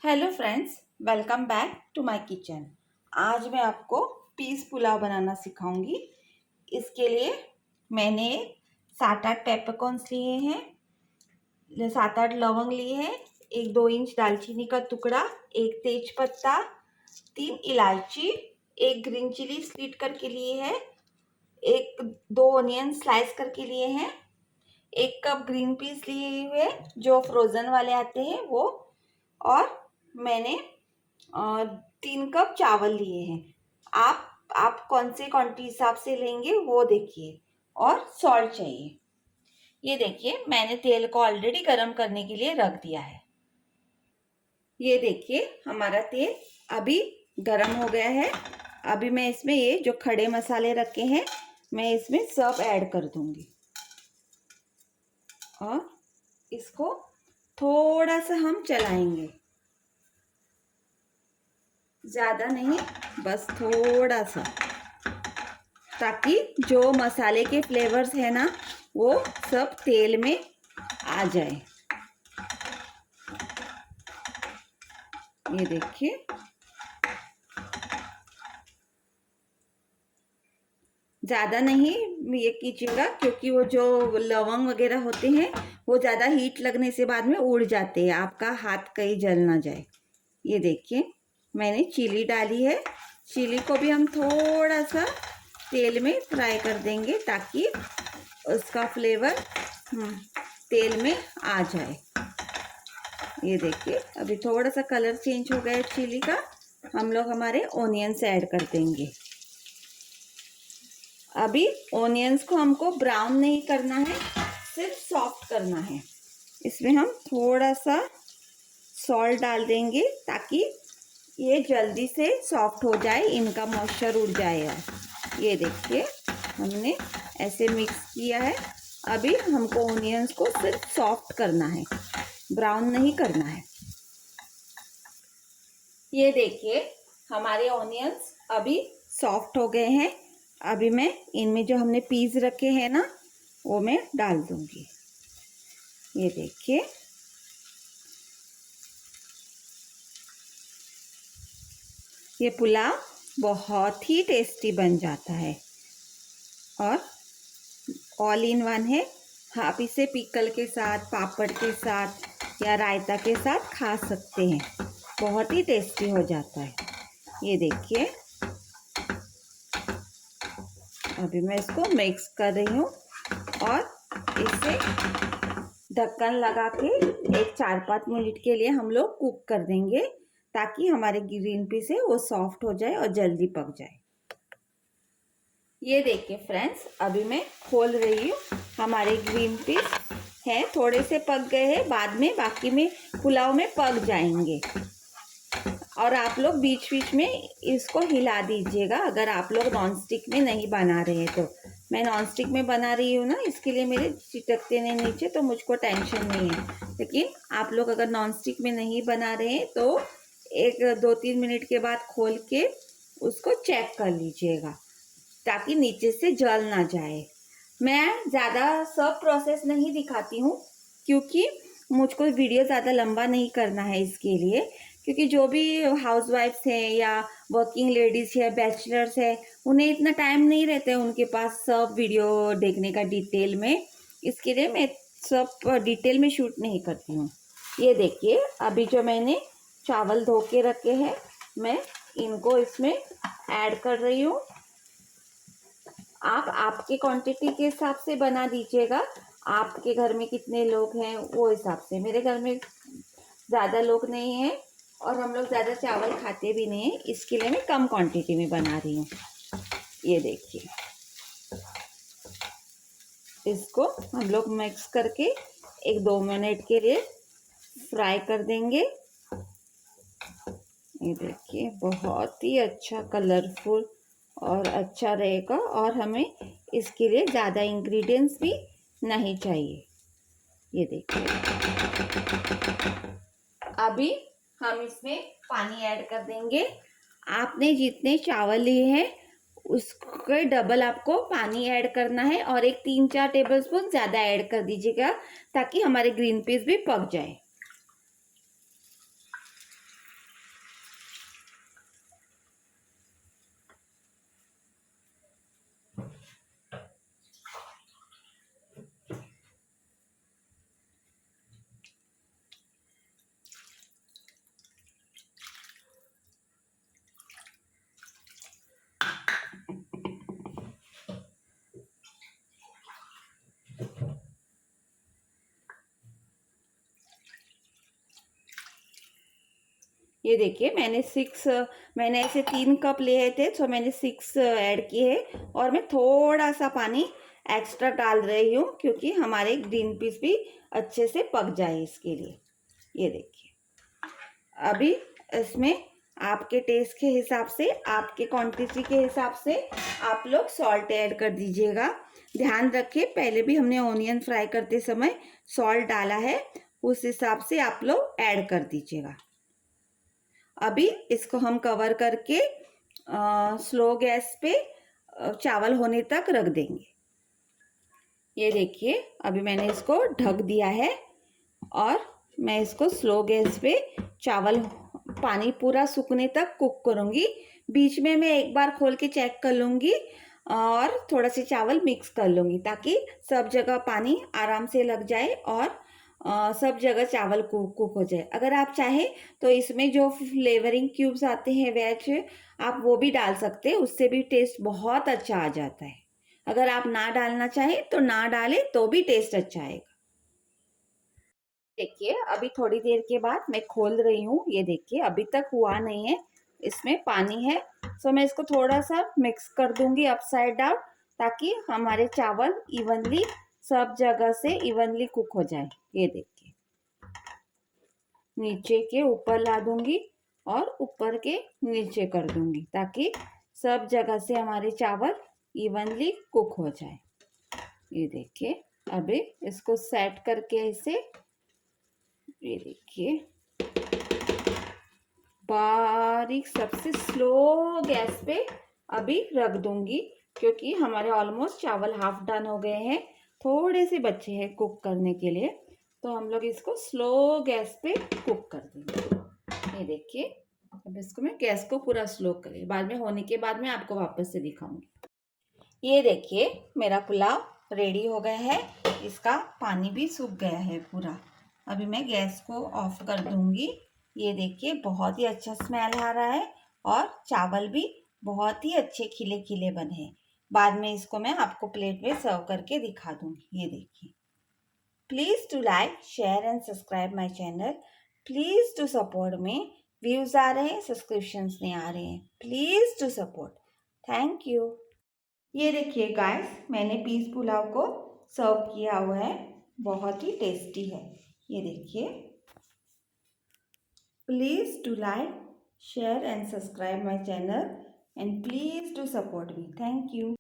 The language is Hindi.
Hello friends, welcome back to my kitchen. आज मैं आपको पीस पुलाव बनाना सिखाऊंगी। इसके लिए मैंने 7-8 पेपरकॉर्न्स लिए हैं, 7-8 लौंग लिए हैं, एक 2 इंच दालचीनी का टुकड़ा, एक तेज पत्ता, 3 इलायची, एक ग्रीन चिली स्लिट करके लिए है, एक 2 ऑनियन स्लाइस करके लिए हैं, 1 कप ग्रीन पीस लिए हुए जो फ्रोज़न वाले आते हैं वो, और मैंने 3 कप चावल लिए हैं। आप कौन से क्वांटिटी हिसाब से लेंगे वो देखिए। और सॉल्ट चाहिए। ये देखिए, मैंने तेल को ऑलरेडी गरम करने के लिए रख दिया है। ये देखिए, हमारा तेल अभी गरम हो गया है। अभी मैं इसमें ये जो खड़े मसाले रखे हैं मैं इसमें सब ऐड कर दूंगी और इसको थोड़ा सा हम चलाएंगे, ज़्यादा नहीं, बस थोड़ा सा, ताकि जो मसाले के फ्लेवर्स है ना वो सब तेल में आ जाए। ये देखिए, ज़्यादा नहीं ये कीजिएगा क्योंकि वो जो लवंग वगैरह होते हैं वो ज़्यादा हीट लगने से बाद में उड़ जाते हैं, आपका हाथ कहीं जल ना जाए। ये देखिए, मैंने चिली डाली है। चिली को भी हम थोड़ा सा तेल में फ्राई कर देंगे ताकि उसका फ्लेवर तेल में आ जाए। ये देखिए, अभी थोड़ा सा कलर चेंज हो गया है चिली का। हम लोग हमारे ऑनियंस ऐड कर देंगे। अभी ऑनियंस को हमको ब्राउन नहीं करना है, सिर्फ सॉफ्ट करना है। इसमें हम थोड़ा सा सॉल्ट डाल देंगे ताकि ये जल्दी से सॉफ्ट हो जाए, इनका मॉइस्चर उड़ जाएगा। ये देखिए, हमने ऐसे मिक्स किया है। अभी हमको ऑनियंस को सिर्फ सॉफ्ट करना है, ब्राउन नहीं करना है। ये देखिए, हमारे ऑनियंस अभी सॉफ्ट हो गए हैं। अभी मैं इनमें जो हमने पीस रखे हैं ना वो मैं डाल दूंगी। ये देखिए, ये पुलाव बहुत ही टेस्टी बन जाता है और ऑल इन वन है। आप इसे पिकल के साथ, पापड़ के साथ या रायता के साथ खा सकते हैं, बहुत ही टेस्टी हो जाता है। ये देखिए, अभी मैं इसको मिक्स कर रही हूँ और इसे ढक्कन लगा के एक 4-5 मिनट के लिए हम लोग कुक कर देंगे ताकि हमारे ग्रीन पीस है वो सॉफ्ट हो जाए और जल्दी पक जाए। ये देखिए फ्रेंड्स, अभी मैं खोल रही हूँ। हमारे ग्रीन पीस हैं, थोड़े से पक गए हैं, बाद में बाकी में पुलाव में पक जाएंगे। और आप लोग बीच बीच में इसको हिला दीजिएगा अगर आप लोग नॉन स्टिक में नहीं बना रहे हैं तो। मैं नॉन स्टिक में बना रही हूँ ना, इसके लिए मेरे चिटकते नहीं नीचे, तो मुझको टेंशन नहीं है। लेकिन आप लोग अगर नॉन स्टिक में नहीं बना रहे हैं तो एक 2-3 मिनट के बाद खोल के उसको चेक कर लीजिएगा ताकि नीचे से जल ना जाए। मैं ज़्यादा सब प्रोसेस नहीं दिखाती हूँ क्योंकि मुझको वीडियो ज़्यादा लंबा नहीं करना है इसके लिए, क्योंकि जो भी हाउसवाइफ्स हैं या वर्किंग लेडीज़ है, बैचलर्स है, उन्हें इतना टाइम नहीं रहता है उनके पास सब वीडियो देखने का डिटेल में। इसके लिए मैं सब डिटेल में शूट नहीं करती हूँ। ये देखिए, अभी जो मैंने चावल धो के रखे हैं मैं इनको इसमें ऐड कर रही हूँ। आप आपके क्वांटिटी के हिसाब से बना दीजिएगा, आपके घर में कितने लोग हैं वो हिसाब से। मेरे घर में ज़्यादा लोग नहीं हैं और हम लोग ज़्यादा चावल खाते भी नहीं हैं, इसके लिए मैं कम क्वांटिटी में बना रही हूँ। ये देखिए, इसको हम लोग मिक्स करके 1-2 मिनट के लिए फ्राई कर देंगे। ये देखिए, बहुत ही अच्छा कलरफुल और अच्छा रहेगा और हमें इसके लिए ज़्यादा इंग्रेडिएंट्स भी नहीं चाहिए। ये देखिए, अभी हम इसमें पानी ऐड कर देंगे। आपने जितने चावल लिए हैं उसके डबल आपको पानी ऐड करना है और एक 3-4 टेबलस्पून ज़्यादा ऐड कर दीजिएगा ताकि हमारे ग्रीन पीस भी पक जाए। ये देखिए मैंने ऐसे 3 कप लिए थे, तो मैंने 6 ऐड किए हैं और मैं थोड़ा सा पानी एक्स्ट्रा डाल रही हूँ क्योंकि हमारे ग्रीन पीस भी अच्छे से पक जाए इसके लिए। ये देखिए, अभी इसमें आपके टेस्ट के हिसाब से, आपके क्वांटिटी के हिसाब से आप लोग सॉल्ट ऐड कर दीजिएगा। ध्यान रखिए, पहले भी हमने ऑनियन फ्राई करते समय सॉल्ट डाला है, उस हिसाब से आप लोग ऐड कर दीजिएगा। अभी इसको हम कवर करके स्लो गैस पे चावल होने तक रख देंगे। ये देखिए, अभी मैंने इसको ढक दिया है और मैं इसको स्लो गैस पे चावल पानी पूरा सूखने तक कुक करूँगी। बीच में मैं एक बार खोल के चेक कर लूँगी और थोड़ा सा चावल मिक्स कर लूँगी ताकि सब जगह पानी आराम से लग जाए और सब जगह चावल कुक हो जाए। अगर आप चाहें तो इसमें जो फ्लेवरिंग क्यूब्स आते हैं वेज, आप वो भी डाल सकते हैं, उससे भी टेस्ट बहुत अच्छा आ जाता है। अगर आप ना डालना चाहें तो ना डालें तो भी टेस्ट अच्छा आएगा। देखिए, अभी थोड़ी देर के बाद मैं खोल रही हूँ। ये देखिए, अभी तक हुआ नहीं है, इसमें पानी है। सो मैं इसको थोड़ा सा मिक्स कर दूंगी अपसाइड डाउन ताकि हमारे चावल इवनली सब जगह से इवनली कुक हो जाए। ये देखिए, नीचे के ऊपर ला दूंगी और ऊपर के नीचे कर दूंगी ताकि सब जगह से हमारे चावल इवनली कुक हो जाए। ये देखिए, अभी इसको सेट करके ऐसे, ये देखिए, बारीक सबसे स्लो गैस पे अभी रख दूंगी क्योंकि हमारे ऑलमोस्ट चावल हाफ डन हो गए हैं, थोड़े से बचे हैं कुक करने के लिए, तो हम लोग इसको स्लो गैस पे कुक कर देंगे। ये देखिए, अब इसको मैं गैस को पूरा स्लो करें, बाद में होने के बाद मैं आपको वापस से दिखाऊंगी। ये देखिए, मेरा पुलाव रेडी हो गया है, इसका पानी भी सूख गया है पूरा। अभी मैं गैस को ऑफ कर दूंगी। ये देखिए, बहुत ही अच्छा स्मेल आ रहा है और चावल भी बहुत ही अच्छे खिले खिले बने हैं। बाद में इसको मैं आपको प्लेट में सर्व करके दिखा दूंगी। ये देखिए, please to like, share and subscribe my channel. Please to support me. Views आ रहे हैं, सब्सक्रिप्शंस नहीं आ रहे हैं, please to support. Thank you. ये देखिए गाइस, मैंने पीस पुलाव को सर्व किया हुआ है, बहुत ही टेस्टी है। ये देखिए, please to like, share and subscribe my channel and please to support me. Thank you.